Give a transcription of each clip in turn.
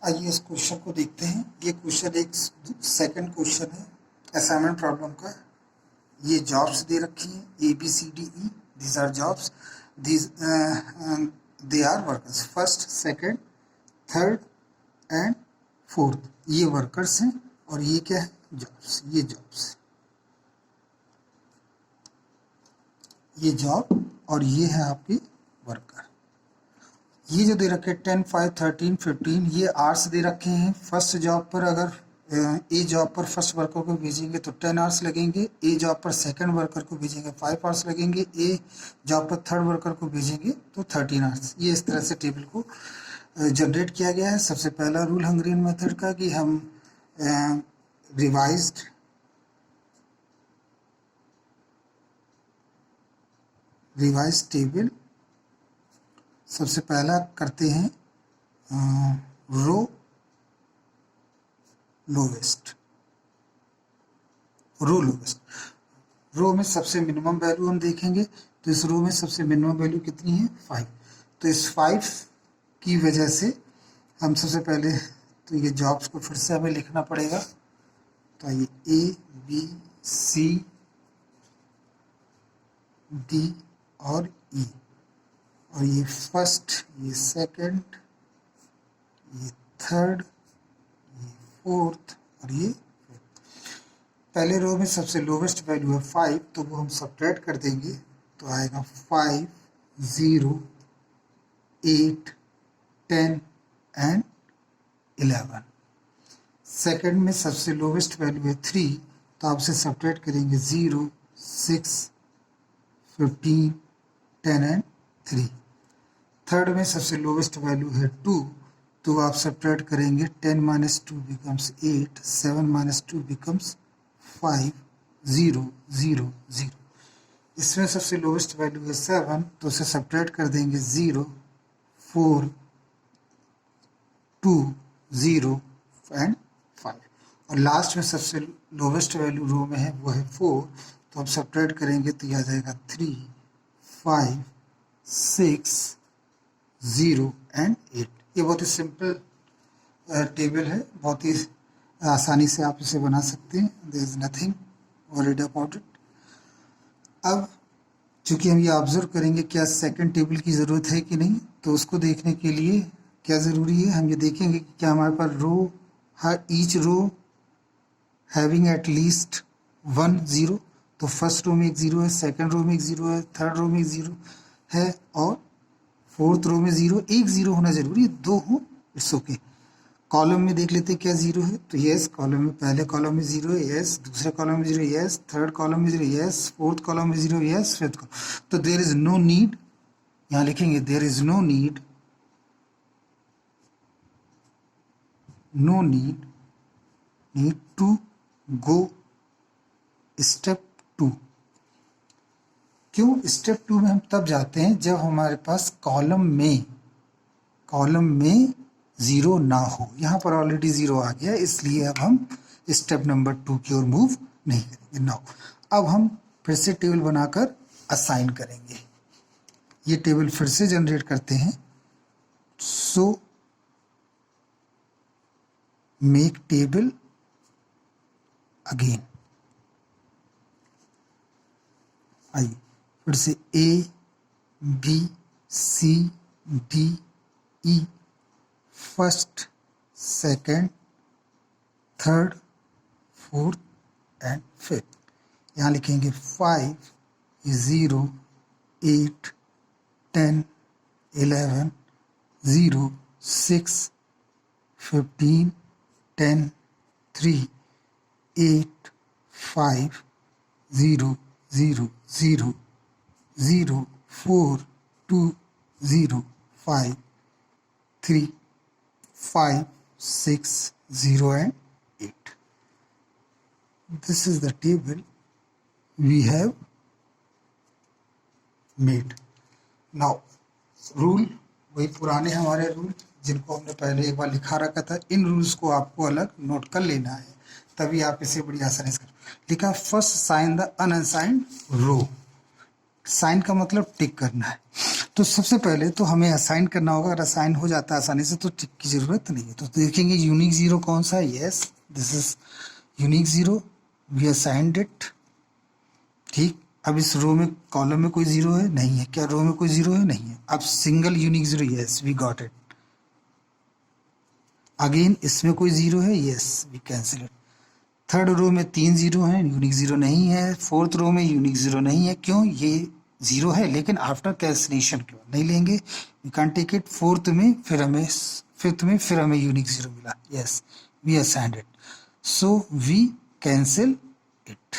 आइए इस क्वेश्चन को देखते हैं। ये क्वेश्चन एक सेकंड क्वेश्चन है असाइनमेंट प्रॉब्लम का। ये जॉब्स दे रखी हैं ABCDE, these are jobs, these they are workers, first, second, third and fourth, ये वर्कर्स हैं और ये क्या है, जॉब्स। ये जॉब्स, ये जॉब और ये है आपके वर्कर। ये जो दे रखे 10, 5, 13, 15 ये आवर्स दे रखे हैं। फर्स्ट जॉब पर अगर ए जॉब पर फर्स्ट वर्कर को भेजेंगे तो 10 आवर्स लगेंगे, ए जॉब पर सेकंड वर्कर को भेजेंगे 5 आवर्स लगेंगे, ए जॉब पर थर्ड वर्कर को भेजेंगे तो 13 आवर्स। ये इस तरह से टेबल को जनरेट किया गया है। सबसे पहला रूल हंगेरियन मेथड का कि हम रिवाइज टेबल सबसे पहला करते हैं रो लोवेस्ट। रो में सबसे मिनिमम वैल्यू हम देखेंगे तो इस रो में सबसे मिनिमम वैल्यू कितनी है, 5। तो इस 5 की वजह से हम सबसे पहले तो ये जॉब्स को फिर से हमें लिखना पड़ेगा। तो ये A, B, C, D और E, और ये फर्स्ट, ये सेकंड, ये थर्ड, ये फोर्थ और ये फिफ्थ। पहले रो में सबसे लोवेस्ट वैल्यू है 5, तो वो हम सब्ट्रैक्ट कर देंगे तो आएगा 5, 0, 8, 10 एंड 11। सेकंड में सबसे लोवेस्ट वैल्यू है 3, तो आपसे सब्ट्रैक्ट करेंगे 0, 6, 15, 10 एंड 3। थर्ड में सबसे लोवेस्ट वैल्यू है 2, तो आप सब्ट्रैक्ट करेंगे 10 माइनस 2 बिकम्स 8, 7 माइनस 2 बिकम्स 5, 0, 0, 0। इसमें सबसे लोवेस्ट वैल्यू है 7, तो उसे सब्ट्रैक्ट कर देंगे 0, 4, 2, 0 एंड 5। और लास्ट में सबसे लोवेस्ट वैल्यू रो में है वो है 4, तो आप सब्ट्रैक्ट करेंगे तो यह आ जाएगा 3, 5, 6, 0 एंड 8। ये बहुत ही सिंपल टेबल है, बहुत ही आसानी से आप इसे बना सकते हैं। There is nothing worried about it. अब चूंकि हम ये ऑब्जर्व करेंगे क्या सेकंड टेबल की ज़रूरत है कि नहीं, तो उसको देखने के लिए क्या ज़रूरी है, हम ये देखेंगे कि क्या हमारे पास रो, हर each row having at least 1 0। तो फर्स्ट रो में एक 0 है, सेकंड रो में एक 0 है, थर्ड रो में एक 0 है और फोर्थ रो में 0, एक 0 होना जरूरी है, 2 हो इट्स ओके। कॉलम में देख लेते हैं क्या 0 है, तो यस कॉलम में, पहले कॉलम में 0 है, यस दूसरे कॉलम में 0, यस थर्ड कॉलम में 0, यस फोर्थ कॉलम में 0, यस फिफ्थ कॉलम। तो देयर इज नो नीड, यहाँ लिखेंगे there is no need to go step 2। क्यों स्टेप 2 में हम तब जाते हैं जब हमारे पास कॉलम में 0 ना हो। यहाँ पर ऑलरेडी 0 आ गया, इसलिए अब हम स्टेप नंबर 2 की ओर मूव नहीं करेंगे। नाउ अब हम फिर से टेबल बनाकर असाइन करेंगे। ये टेबल फिर से जनरेट करते हैं। So make table again. आइए फिर से ABCDE, first, second, third, fourth and fifth. यहाँ लिखेंगे 5, 0, 8, 10, 11, 0, 6, 15, 10, 3, 8, 5, 0, 0, 0, 0, 4, 2, 0, 5, 3, 5, 6, 0 and 8. This is the table we have made. Now rule वही पुराने हमारे रूल जिनको हमने पहले एक बार लिखा रखा था। इन रूल्स को आपको अलग नोट कर लेना है, तभी आप इसे बड़ी आसानी से कर। लिखा first sign the unassigned row. Sign का मतलब टिक करना है। तो सबसे पहले तो हमें असाइन करना होगा। अगर असाइन हो जाता है आसानी से तो टिक की जरूरत नहीं है। तो देखेंगे यूनिक जीरो कौन सा है। Yes, this is unique zero, we assigned it. ठीक, अब इस रो में कॉलम में कोई जीरो है नहीं है। क्या रो में कोई जीरो है नहीं है। अब single unique zero, yes we got it. Again इसमें कोई जीरो है, yes we cancel it. Third row में 3 जीरो हैं, यूनिक जीरो नहीं है। फोर्थ रो में यूनिक जीरो नहीं है, क्यों, ये जीरो है लेकिन आफ्टर कैंसिलेशन के बाद नहीं लेंगे, we can take it. Fourth में फिर हमें, फिफ्थ में फिर हमें यूनिक जीरो मिला, yes we assigned it, so we cancel it.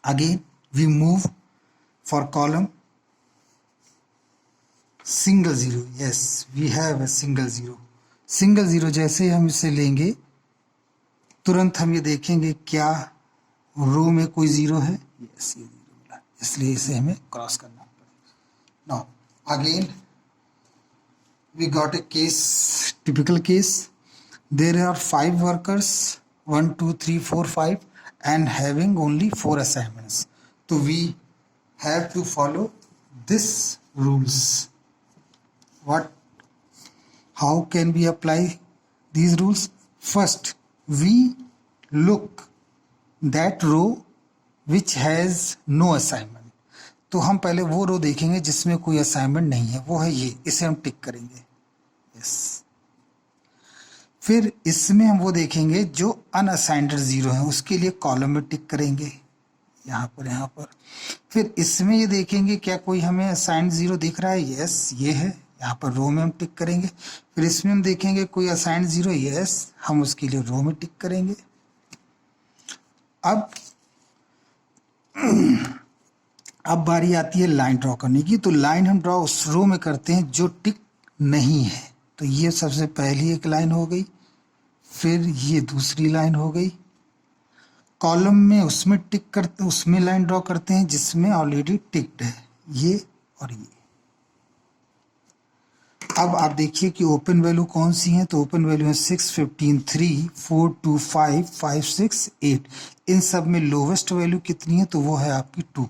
Again we move for column single zero, yes we have a single zero. Single zero जैसे हम इसे लेंगे तुरंत हम ये देखेंगे क्या रो में कोई जीरो है, यस ये जीरो मिला, इसलिए इसे हमें क्रॉस करना पड़ेगा। Now again we got a case, typical case, there are 5 workers 1 2 3 4 5 and having only 4 assignments, तो we have to follow this rules. What, how can we apply these rules? First we look that row which has no assignment, तो हम पहले वो रो देखेंगे जिसमें कोई assignment नहीं है, वो है ये, इसे हम टिक करेंगे, यस। फिर इसमें हम वो देखेंगे जो अनअसाइंड जीरो है, उसके लिए कॉलम में टिक करेंगे, यहाँ पर। फिर इसमें ये देखेंगे क्या कोई हमें असाइंड जीरो दिख रहा है, यस ये है, यहाँ पर रो में हम टिक करेंगे। फिर इसमें हम देखेंगे कोई असाइंड जीरो, यस हम उसके लिए रो में टिक करेंगे। अब बारी आती है लाइन ड्रॉ करने की, तो लाइन हम ड्रॉ उस रो में करते हैं जो टिक नहीं है, तो ये सबसे पहली एक लाइन हो गई, फिर ये दूसरी लाइन हो गई। कॉलम में उसमें टिक करते, उसमें लाइन ड्रॉ करते हैं जिसमें ऑलरेडी टिक्ड है, ये और ये। अब आप देखिए कि ओपन वैल्यू कौन सी है, तो ओपन वैल्यू है 6 15 3 4 2 5 5 6 8। इन सब में लोवेस्ट वैल्यू कितनी है, तो वो है आपकी 2।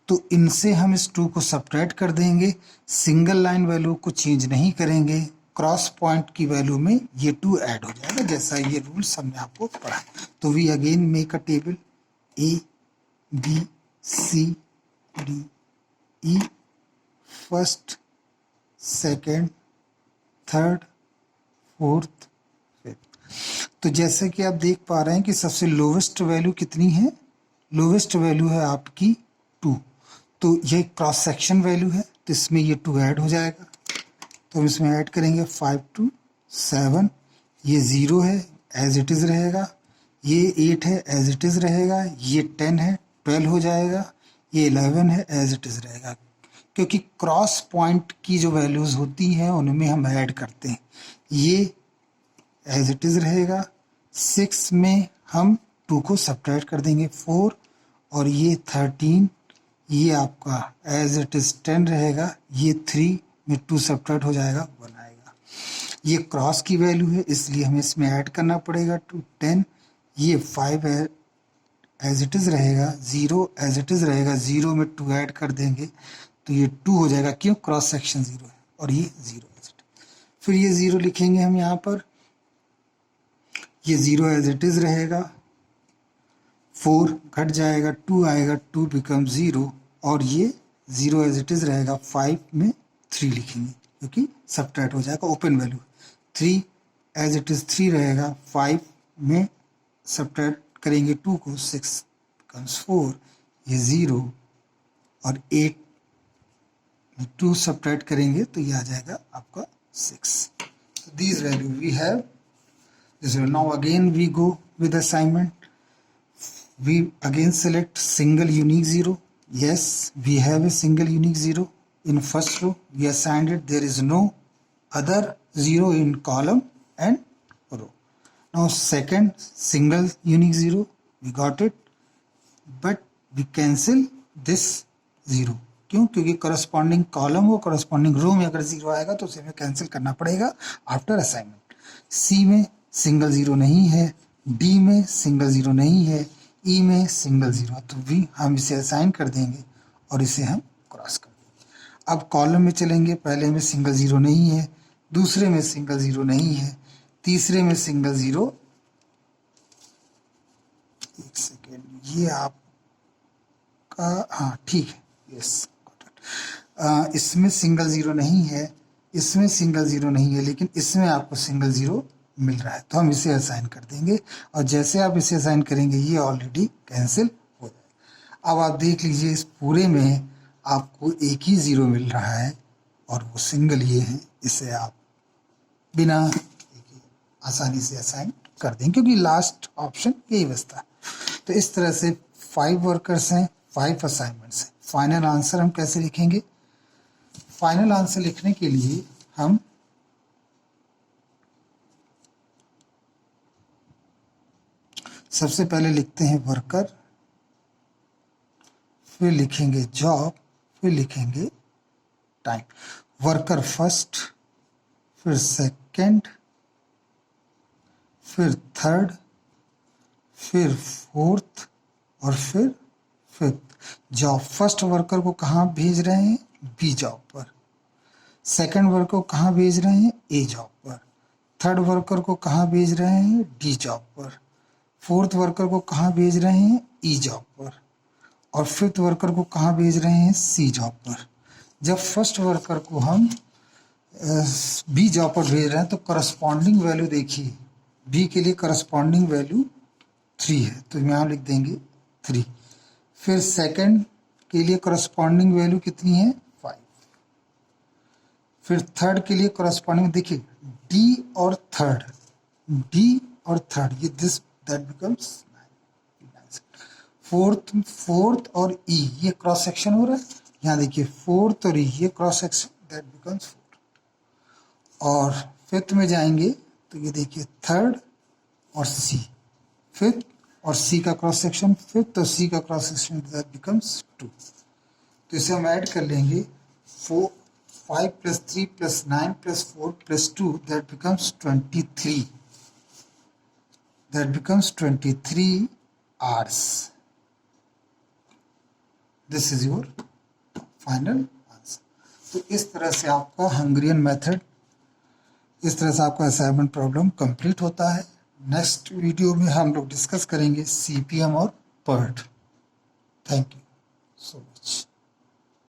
तो इनसे हम इस 2 को सब्ट्रैक्ट कर देंगे, सिंगल लाइन वैल्यू को चेंज नहीं करेंगे, क्रॉस पॉइंट की वैल्यू में ये 2 ऐड हो जाएगा, जैसा ये रूल्स हमने आपको पढ़ा। तो we again make a table A B C D E, first second third fourth fifth. तो जैसे कि आप देख पा रहे हैं कि सबसे लोवेस्ट वैल्यू कितनी है, लोवेस्ट वैल्यू है आपकी 2, तो ये क्रॉस सेक्शन वैल्यू है, तो इसमें ये 2 ऐड हो जाएगा, तो हम इसमें ऐड करेंगे 5 2 7, ये 0 है एज इट इज़ रहेगा, ये 8 है एज इट इज़ रहेगा, ये 10 है 12 हो जाएगा, ये 11 है एज इट इज़ रहेगा, क्योंकि क्रॉस पॉइंट की जो वैल्यूज़ होती हैं उनमें हम ऐड करते हैं। ये एज इट इज़ रहेगा, 6 में हम 2 को सब्ट्रैक्ट कर देंगे 4, और ये 13, ये आपका एज इट इज़ 10 रहेगा, ये 3 में 2 सब्ट्रैक्ट हो जाएगा 1 आएगा। ये क्रॉस की वैल्यू है इसलिए हमें इसमें ऐड करना पड़ेगा 2 10, ये 5 है एज इट इज़ रहेगा, 0 एज इट इज़ रहेगा, 0 में 2 ऐड कर देंगे तो ये 2 हो जाएगा, क्यों, क्रॉस सेक्शन 0 है, और ये 0 है। फिर ये 0 लिखेंगे हम यहाँ पर, ये 0 एज इट इज़ रहेगा, 4 घट जाएगा 2 आएगा, 2 बिकम 0, और ये 0 एज इट इज़ रहेगा, 5 में 3 लिखेंगे क्योंकि सब्ट्रैक्ट हो जाएगा, open value 3 as it is 3 रहेगा, 5 में सब्ट्रैक्ट करेंगे 2 को, 6 बिकम्स 4, ये 0, और 8 2 सब्ट्रैक्ट करेंगे तो ये आ जाएगा आपका 6। So these value we have this will now again we go with assignment. We again select single unique zero. Yes, we have a single unique zero in first row. We assigned it. There is no other zero in column and row. Now second single unique zero, we got it, but we cancel this zero. क्यों, क्योंकि corresponding column और corresponding रो में अगर 0 आएगा तो उसे हमें cancel करना पड़ेगा आफ्टर असाइनमेंट। सी में सिंगल 0 नहीं है, डी में सिंगल 0 नहीं है, ई में सिंगल 0, तो भी हम इसे असाइन कर देंगे और इसे हम क्रॉस कर देंगे। अब कॉलम में चलेंगे, पहले में सिंगल ज़ीरो नहीं है, दूसरे में सिंगल ज़ीरो नहीं है, तीसरे में सिंगल ज़ीरो, एक सेकेंड, ये आपका, हाँ ठीक है, यस, इसमें सिंगल ज़ीरो नहीं है, इसमें सिंगल ज़ीरो नहीं है, लेकिन इसमें आपको सिंगल ज़ीरो मिल रहा है, तो हम इसे असाइन कर देंगे। और जैसे आप इसे असाइन करेंगे ये ऑलरेडी कैंसिल हो जाएगा। अब आप देख लीजिए इस पूरे में आपको एक ही ज़ीरो मिल रहा है और वो सिंगल ये है, इसे आप बिना आसानी से असाइन कर देंगे क्योंकि लास्ट ऑप्शन यही बचता है। तो इस तरह से 5 वर्कर्स हैं, 5 असाइनमेंट्स हैं। फाइनल आंसर हम कैसे लिखेंगे? फाइनल आंसर लिखने के लिए हम सबसे पहले लिखते हैं वर्कर, फिर लिखेंगे जॉब, फिर लिखेंगे टाइम। वर्कर फर्स्ट, फिर सेकंड, फिर थर्ड, फिर फोर्थ और फिर फिफ्थ। जॉब, फर्स्ट वर्कर को कहाँ भेज रहे हैं? बी जॉब पर। सेकंड वर्कर को कहाँ भेज रहे हैं? ए जॉब पर। थर्ड वर्कर को कहाँ भेज रहे हैं? डी जॉब पर। फोर्थ वर्कर को कहाँ भेज रहे हैं? ई जॉब पर। और फिफ्थ वर्कर को कहाँ भेज रहे हैं? सी जॉब पर। जब फर्स्ट वर्कर को हम बी जॉब पर भेज रहे हैं तो करस्पॉन्डिंग वैल्यू देखिए, बी के लिए करस्पॉन्डिंग वैल्यू 3 है, तो यहाँ लिख देंगे 3। फिर सेकंड के लिए करस्पॉन्डिंग वैल्यू कितनी है? 5। फिर थर्ड के लिए करस्पॉन्डिंग देखिए डी और थर्ड, डी और थर्ड, ये दिस दैट बिकम्स 9। फोर्थ और ई, ये क्रॉस सेक्शन हो रहा है, यहाँ देखिए फोर्थ और ई, ये क्रॉस सेक्शन, दैट बिकम्स 4। और फिफ्थ में जाएंगे तो ये देखिए थर्ड और सी, फिफ्थ और सी का क्रॉस सेक्शन, फिफ्थ और सी का क्रॉस सेक्शन, दैट बिकम्स 2। तो इसे हम ऐड कर लेंगे, 5 + 3 + 9 + 4 + 2, that becomes 23, that becomes 23 hours। This is your final answer. तो इस तरह से आपका हंगेरियन मेथड, इस तरह से आपका असाइनमेंट प्रॉब्लम कंप्लीट होता है। नेक्स्ट वीडियो में हम लोग डिस्कस करेंगे सीपीएम और PERT. Thank you so much.